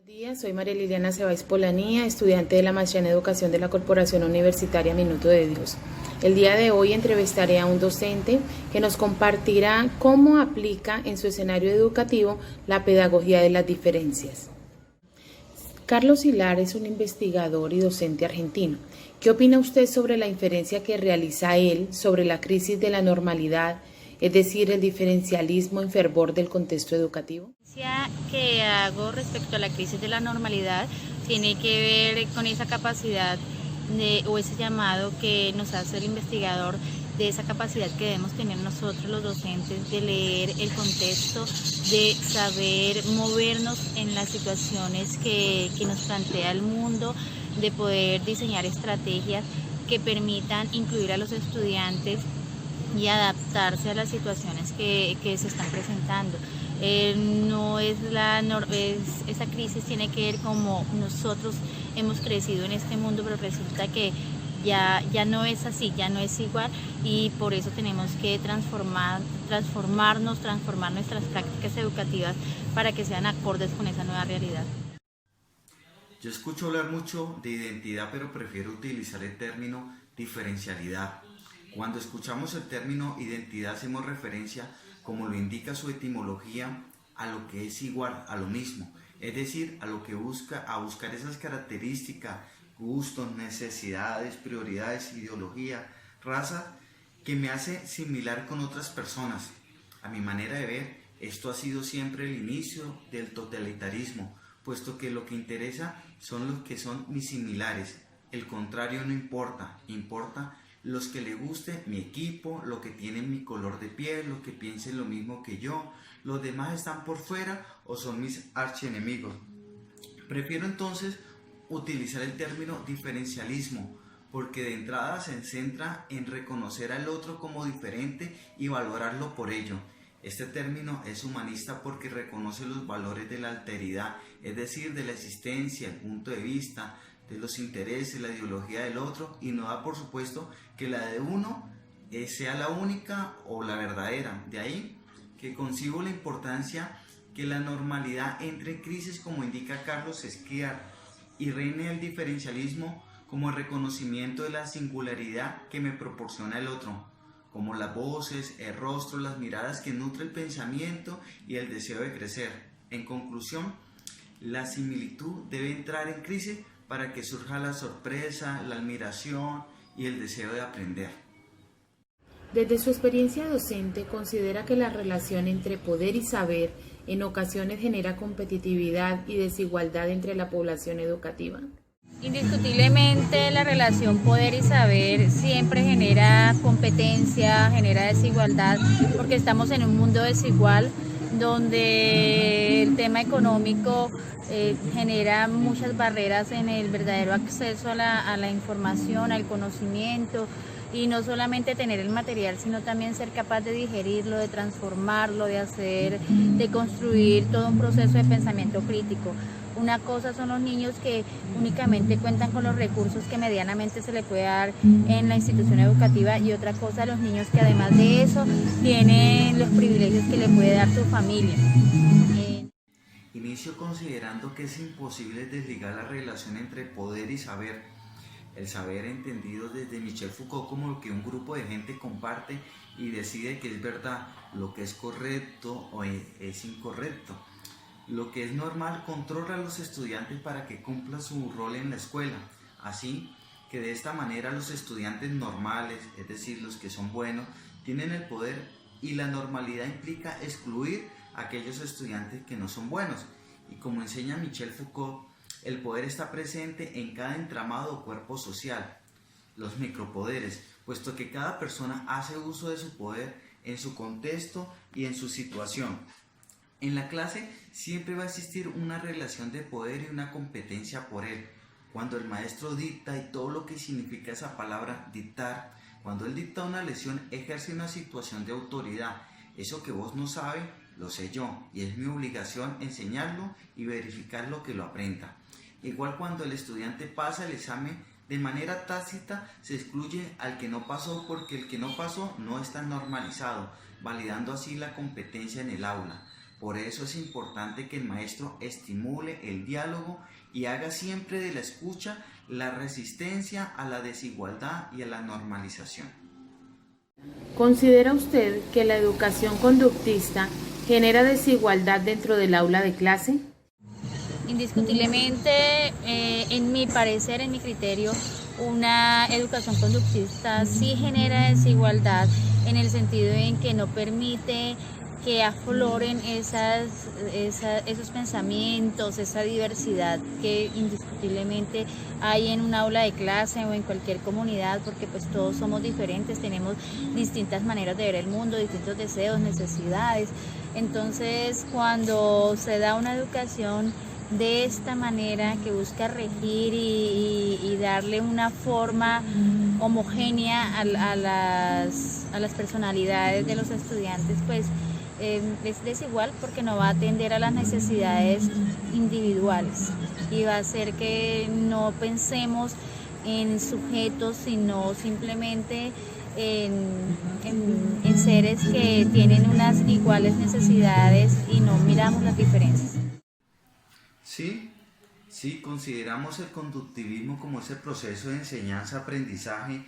Días, soy María Liliana Cebáez Polanía, estudiante de la Maestría en Educación de la Corporación Universitaria Minuto de Dios. El día de hoy entrevistaré a un docente que nos compartirá cómo aplica en su escenario educativo la pedagogía de las diferencias. Carlos Hilar es un investigador y docente argentino. ¿Qué opina usted sobre la inferencia que realiza él sobre la crisis de la normalidad, es decir, el diferencialismo en fervor del contexto educativo? Que hago respecto a la crisis de la normalidad tiene que ver con esa capacidad o ese llamado que nos hace el investigador, de esa capacidad que debemos tener nosotros los docentes de leer el contexto, de saber movernos en las situaciones que nos plantea el mundo, de poder diseñar estrategias que permitan incluir a los estudiantes y adaptarse a las situaciones que se están presentando. No es esa crisis tiene que ver como nosotros hemos crecido en este mundo, pero resulta que ya no es así, ya no es igual, y por eso tenemos que transformar nuestras prácticas educativas para que sean acordes con esa nueva realidad. Yo escucho hablar mucho de identidad, pero prefiero utilizar el término diferencialidad. Cuando escuchamos el término identidad hacemos referencia, como lo indica su etimología, a lo que es igual, a lo mismo, es decir, a lo que buscar esas características, gustos, necesidades, prioridades, ideología, raza, que me hace similar con otras personas. A mi manera de ver, esto ha sido siempre el inicio del totalitarismo, puesto que lo que interesa son los que son mis similares. El contrario no importa, importa los que le guste mi equipo, lo que tienen mi color de piel, los que piensen lo mismo que yo. Los demás están por fuera o son mis archienemigos. Prefiero entonces utilizar el término diferencialismo, porque de entrada se centra en reconocer al otro como diferente y valorarlo por ello. Este término es humanista porque reconoce los valores de la alteridad, es decir, de la existencia, el punto de vista, de los intereses, la ideología del otro, y no da por supuesto que la de uno sea la única o la verdadera. De ahí que concibo la importancia que la normalidad entre en crisis, como indica Carlos Esquiar, y reine el diferencialismo como el reconocimiento de la singularidad que me proporciona el otro, como las voces, el rostro, las miradas que nutre el pensamiento y el deseo de crecer. En conclusión, la similitud debe entrar en crisis para que surja la sorpresa, la admiración y el deseo de aprender. Desde su experiencia docente, ¿considera que la relación entre poder y saber en ocasiones genera competitividad y desigualdad entre la población educativa? Indiscutiblemente la relación poder y saber siempre genera competencia, genera desigualdad, porque estamos en un mundo desigual donde el tema económico genera muchas barreras en el verdadero acceso a la información, al conocimiento, y no solamente tener el material, sino también ser capaz de digerirlo, de transformarlo, de construir todo un proceso de pensamiento crítico. Una cosa son los niños que únicamente cuentan con los recursos que medianamente se le puede dar en la institución educativa, y otra cosa los niños que además de eso tienen los privilegios que le puede dar su familia. Inicio considerando que es imposible desligar la relación entre poder y saber. El saber entendido desde Michel Foucault como lo que un grupo de gente comparte y decide que es verdad, lo que es correcto o es incorrecto. Lo que es normal controla a los estudiantes para que cumplan su rol en la escuela. Así que de esta manera los estudiantes normales, es decir, los que son buenos, tienen el poder, y la normalidad implica excluir a aquellos estudiantes que no son buenos. Y como enseña Michel Foucault, el poder está presente en cada entramado o cuerpo social, los micropoderes, puesto que cada persona hace uso de su poder en su contexto y en su situación. En la clase siempre va a existir una relación de poder y una competencia por él. Cuando el maestro dicta, y todo lo que significa esa palabra dictar, cuando él dicta una lección, ejerce una situación de autoridad. Eso que vos no sabes, lo sé yo, y es mi obligación enseñarlo y verificar lo que lo aprenda. Igual cuando el estudiante pasa el examen, de manera tácita se excluye al que no pasó, porque el que no pasó no está normalizado, validando así la competencia en el aula. Por eso es importante que el maestro estimule el diálogo y haga siempre de la escucha la resistencia a la desigualdad y a la normalización. ¿Considera usted que la educación conductista genera desigualdad dentro del aula de clase? Indiscutiblemente, en mi parecer, en mi criterio, una educación conductista sí genera desigualdad en el sentido en que no permite que afloren esos pensamientos, esa diversidad que indiscutiblemente hay en un aula de clase o en cualquier comunidad, porque pues todos somos diferentes, tenemos distintas maneras de ver el mundo, distintos deseos, necesidades. Entonces, cuando se da una educación de esta manera que busca regir y darle una forma homogénea a las personalidades de los estudiantes, pues es desigual porque no va a atender a las necesidades individuales y va a hacer que no pensemos en sujetos, sino simplemente en seres que tienen unas iguales necesidades y no miramos las diferencias. Sí, consideramos el conductivismo como ese proceso de enseñanza-aprendizaje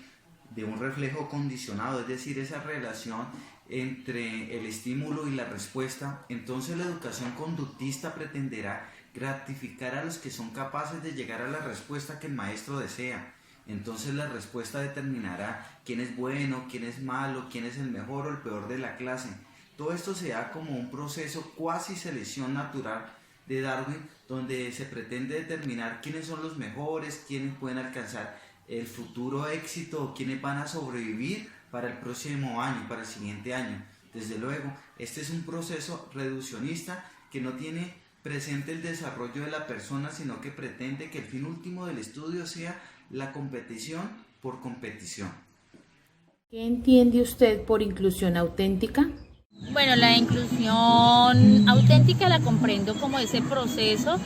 de un reflejo condicionado, es decir, esa relación entre el estímulo y la respuesta. Entonces la educación conductista pretenderá gratificar a los que son capaces de llegar a la respuesta que el maestro desea. Entonces la respuesta determinará quién es bueno, quién es malo, quién es el mejor o el peor de la clase. Todo esto se da como un proceso cuasi selección natural de Darwin, donde se pretende determinar quiénes son los mejores, quiénes pueden alcanzar el futuro éxito, quiénes van a sobrevivir para el próximo año, para el siguiente año. Desde luego, este es un proceso reduccionista que no tiene presente el desarrollo de la persona, sino que pretende que el fin último del estudio sea la competición por competición. ¿Qué entiende usted por inclusión auténtica? Bueno, la inclusión auténtica la comprendo como ese proceso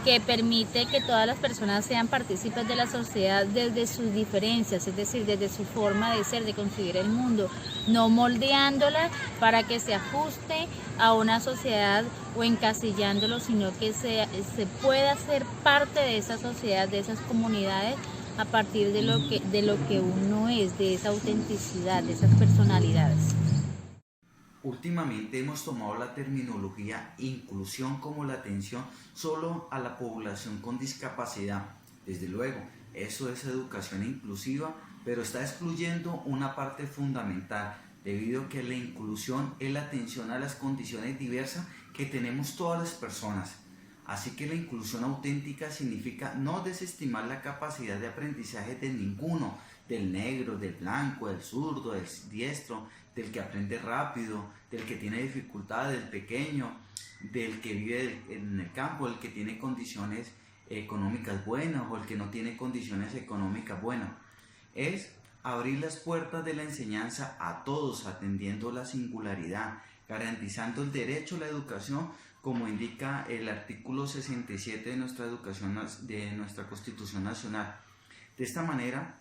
que permite que todas las personas sean partícipes de la sociedad desde sus diferencias, es decir, desde su forma de ser, de concebir el mundo, no moldeándola para que se ajuste a una sociedad o encasillándolo, sino que se pueda ser parte de esa sociedad, de esas comunidades, a partir de lo que uno es, de esa autenticidad, de esas personalidades. Últimamente hemos tomado la terminología inclusión como la atención solo a la población con discapacidad. Desde luego, eso es educación inclusiva, pero está excluyendo una parte fundamental, debido a que la inclusión es la atención a las condiciones diversas que tenemos todas las personas. Así que la inclusión auténtica significa no desestimar la capacidad de aprendizaje de ninguno, del negro, del blanco, del zurdo, del diestro, del que aprende rápido, del que tiene dificultades, del pequeño, del que vive en el campo, del que tiene condiciones económicas buenas o el que no tiene condiciones económicas buenas. Es abrir las puertas de la enseñanza a todos, atendiendo la singularidad, garantizando el derecho a la educación, como indica el artículo 67 de nuestra Constitución Nacional. De esta manera,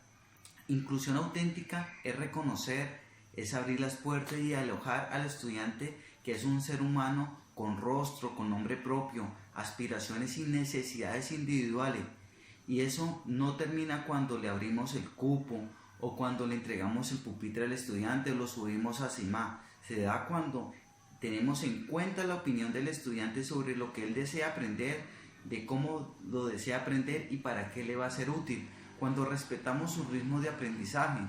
inclusión auténtica es reconocer, es abrir las puertas y alojar al estudiante, que es un ser humano con rostro, con nombre propio, aspiraciones y necesidades individuales. Y eso no termina cuando le abrimos el cupo o cuando le entregamos el pupitre al estudiante o lo subimos a CIMA. Se da cuando tenemos en cuenta la opinión del estudiante sobre lo que él desea aprender, de cómo lo desea aprender y para qué le va a ser útil, cuando respetamos su ritmo de aprendizaje.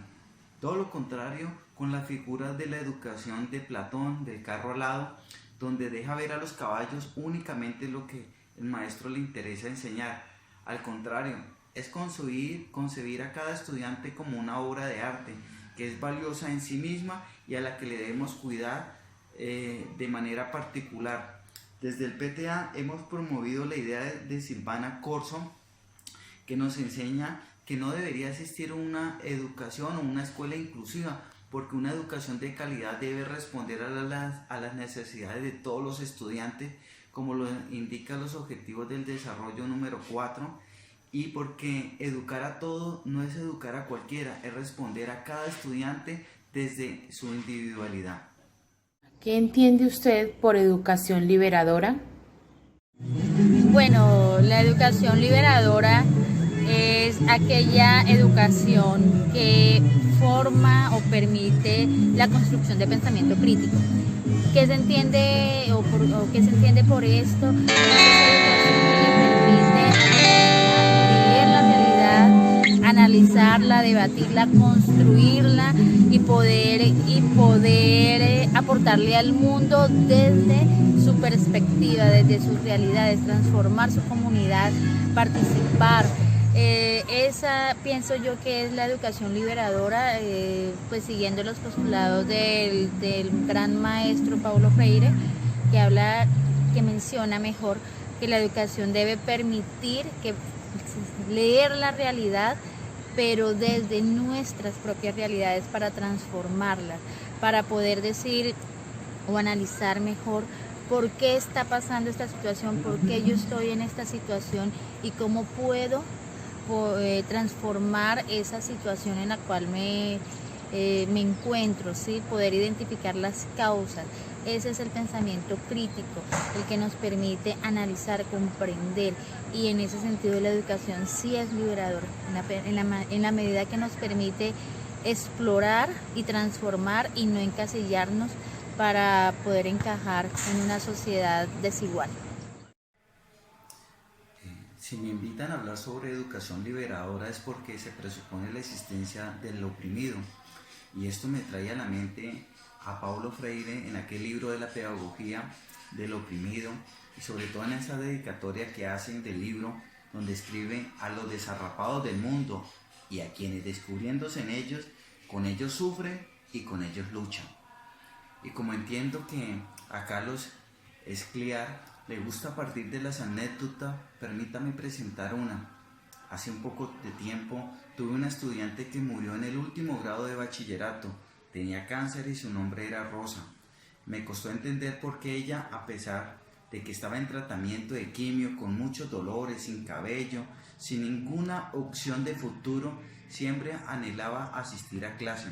Todo lo contrario con la figura de la educación de Platón, del carro alado, donde deja ver a los caballos únicamente lo que el maestro le interesa enseñar. Al contrario, es concebir a cada estudiante como una obra de arte, que es valiosa en sí misma y a la que le debemos cuidar de manera particular. Desde el PTA hemos promovido la idea de Silvana Corso, que nos enseña que no debería existir una educación o una escuela inclusiva, porque una educación de calidad debe responder a las necesidades de todos los estudiantes, como lo indican los objetivos del desarrollo número 4, y porque educar a todos no es educar a cualquiera, es responder a cada estudiante desde su individualidad. ¿Qué entiende usted por educación liberadora? Bueno, la educación liberadora es aquella educación que forma o permite la construcción de pensamiento crítico. ¿Qué se entiende o qué se entiende por esto? Es esa educación que le permite leer la realidad, analizarla, debatirla, construirla y poder aportarle al mundo desde su perspectiva, desde sus realidades, transformar su comunidad, participar. Esa pienso yo que es la educación liberadora, pues siguiendo los postulados del gran maestro Paulo Freire, que menciona mejor que la educación debe permitir leer la realidad, pero desde nuestras propias realidades para transformarlas, para poder decir o analizar mejor por qué está pasando esta situación, por qué yo estoy en esta situación y cómo puedo transformar esa situación en la cual me encuentro, ¿sí? Poder identificar las causas. Ese es el pensamiento crítico, el que nos permite analizar, comprender, y en ese sentido la educación sí es liberadora, en la medida que nos permite explorar y transformar y no encasillarnos para poder encajar en una sociedad desigual. Si me invitan a hablar sobre educación liberadora es porque se presupone la existencia del oprimido, y esto me trae a la mente a Paulo Freire en aquel libro de la pedagogía del oprimido, y sobre todo en esa dedicatoria que hacen del libro donde escribe a los desarrapados del mundo y a quienes descubriéndose en ellos, con ellos sufren y con ellos luchan. Y como entiendo que a Carlos Escliar le gusta partir de las anécdotas, permítame presentar una. Hace un poco de tiempo tuve una estudiante que murió en el último grado de bachillerato. Tenía cáncer y su nombre era Rosa. Me costó entender por qué ella, a pesar de que estaba en tratamiento de quimio, con muchos dolores, sin cabello, sin ninguna opción de futuro, siempre anhelaba asistir a clase.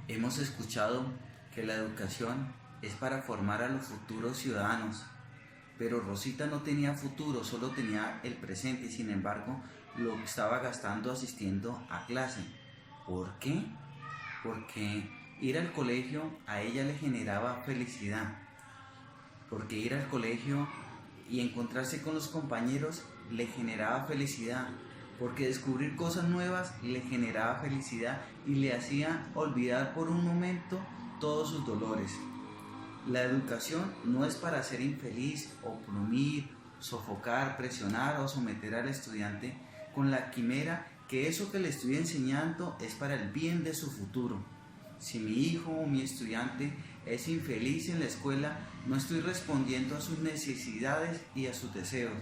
Hemos escuchado que la educación es para formar a los futuros ciudadanos, pero Rosita no tenía futuro, solo tenía el presente, y sin embargo lo estaba gastando asistiendo a clase. ¿Por qué? Porque ir al colegio a ella le generaba felicidad, porque ir al colegio y encontrarse con los compañeros le generaba felicidad, porque descubrir cosas nuevas le generaba felicidad y le hacía olvidar por un momento todos sus dolores. La educación no es para ser infeliz, oprimir, sofocar, presionar o someter al estudiante con la quimera que eso que le estoy enseñando es para el bien de su futuro. Si mi hijo o mi estudiante es infeliz en la escuela, no estoy respondiendo a sus necesidades y a sus deseos.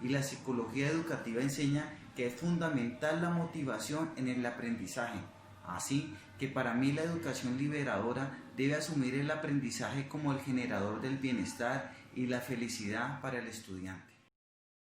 Y la psicología educativa enseña que es fundamental la motivación en el aprendizaje. Así que para mí la educación liberadora debe asumir el aprendizaje como el generador del bienestar y la felicidad para el estudiante.